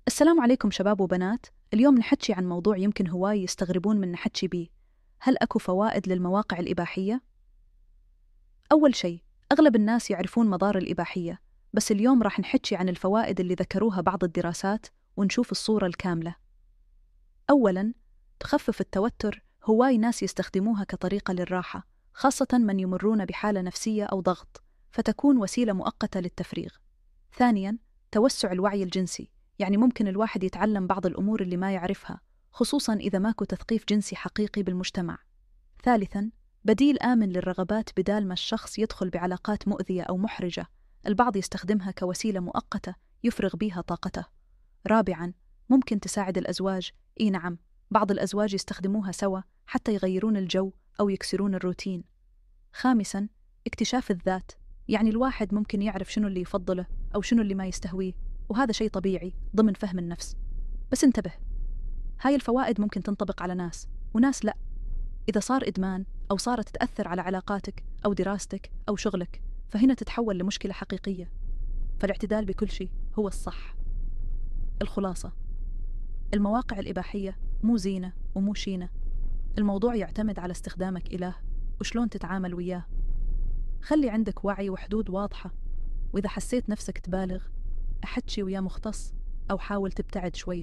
السلام عليكم شباب وبنات. اليوم نحكي عن موضوع يمكن هواي يستغربون من نحكي بيه. هل أكو فوائد للمواقع الإباحية؟ أول شيء، أغلب الناس يعرفون مضار الإباحية، بس اليوم راح نحكي عن الفوائد اللي ذكروها بعض الدراسات ونشوف الصورة الكاملة. أولاً، تخفف التوتر. هواي ناس يستخدموها كطريقة للراحة، خاصة من يمرون بحالة نفسية أو ضغط، فتكون وسيلة مؤقتة للتفريغ. ثانياً، توسع الوعي الجنسي، يعني ممكن الواحد يتعلم بعض الأمور اللي ما يعرفها، خصوصاً إذا ماكو تثقيف جنسي حقيقي بالمجتمع. ثالثاً، بديل آمن للرغبات بدال ما الشخص يدخل بعلاقات مؤذية أو محرجة، البعض يستخدمها كوسيلة مؤقتة يفرغ بيها طاقته. رابعاً، ممكن تساعد الأزواج. نعم، بعض الأزواج يستخدموها سوا حتى يغيرون الجو أو يكسرون الروتين. خامساً، اكتشاف الذات، يعني الواحد ممكن يعرف شنو اللي يفضله أو شنو اللي ما يستهويه، وهذا شيء طبيعي ضمن فهم النفس. بس انتبه، هاي الفوائد ممكن تنطبق على ناس وناس لا. إذا صار إدمان أو صارت تأثر على علاقاتك أو دراستك أو شغلك، فهنا تتحول لمشكلة حقيقية. فالاعتدال بكل شيء هو الصح. الخلاصة، المواقع الإباحية مو زينة ومو شينة. الموضوع يعتمد على استخدامك إله وشلون تتعامل وياه. خلي عندك وعي وحدود واضحة، وإذا حسيت نفسك تبالغ، أحكي ويا مختص أو حاول تبتعد شوي.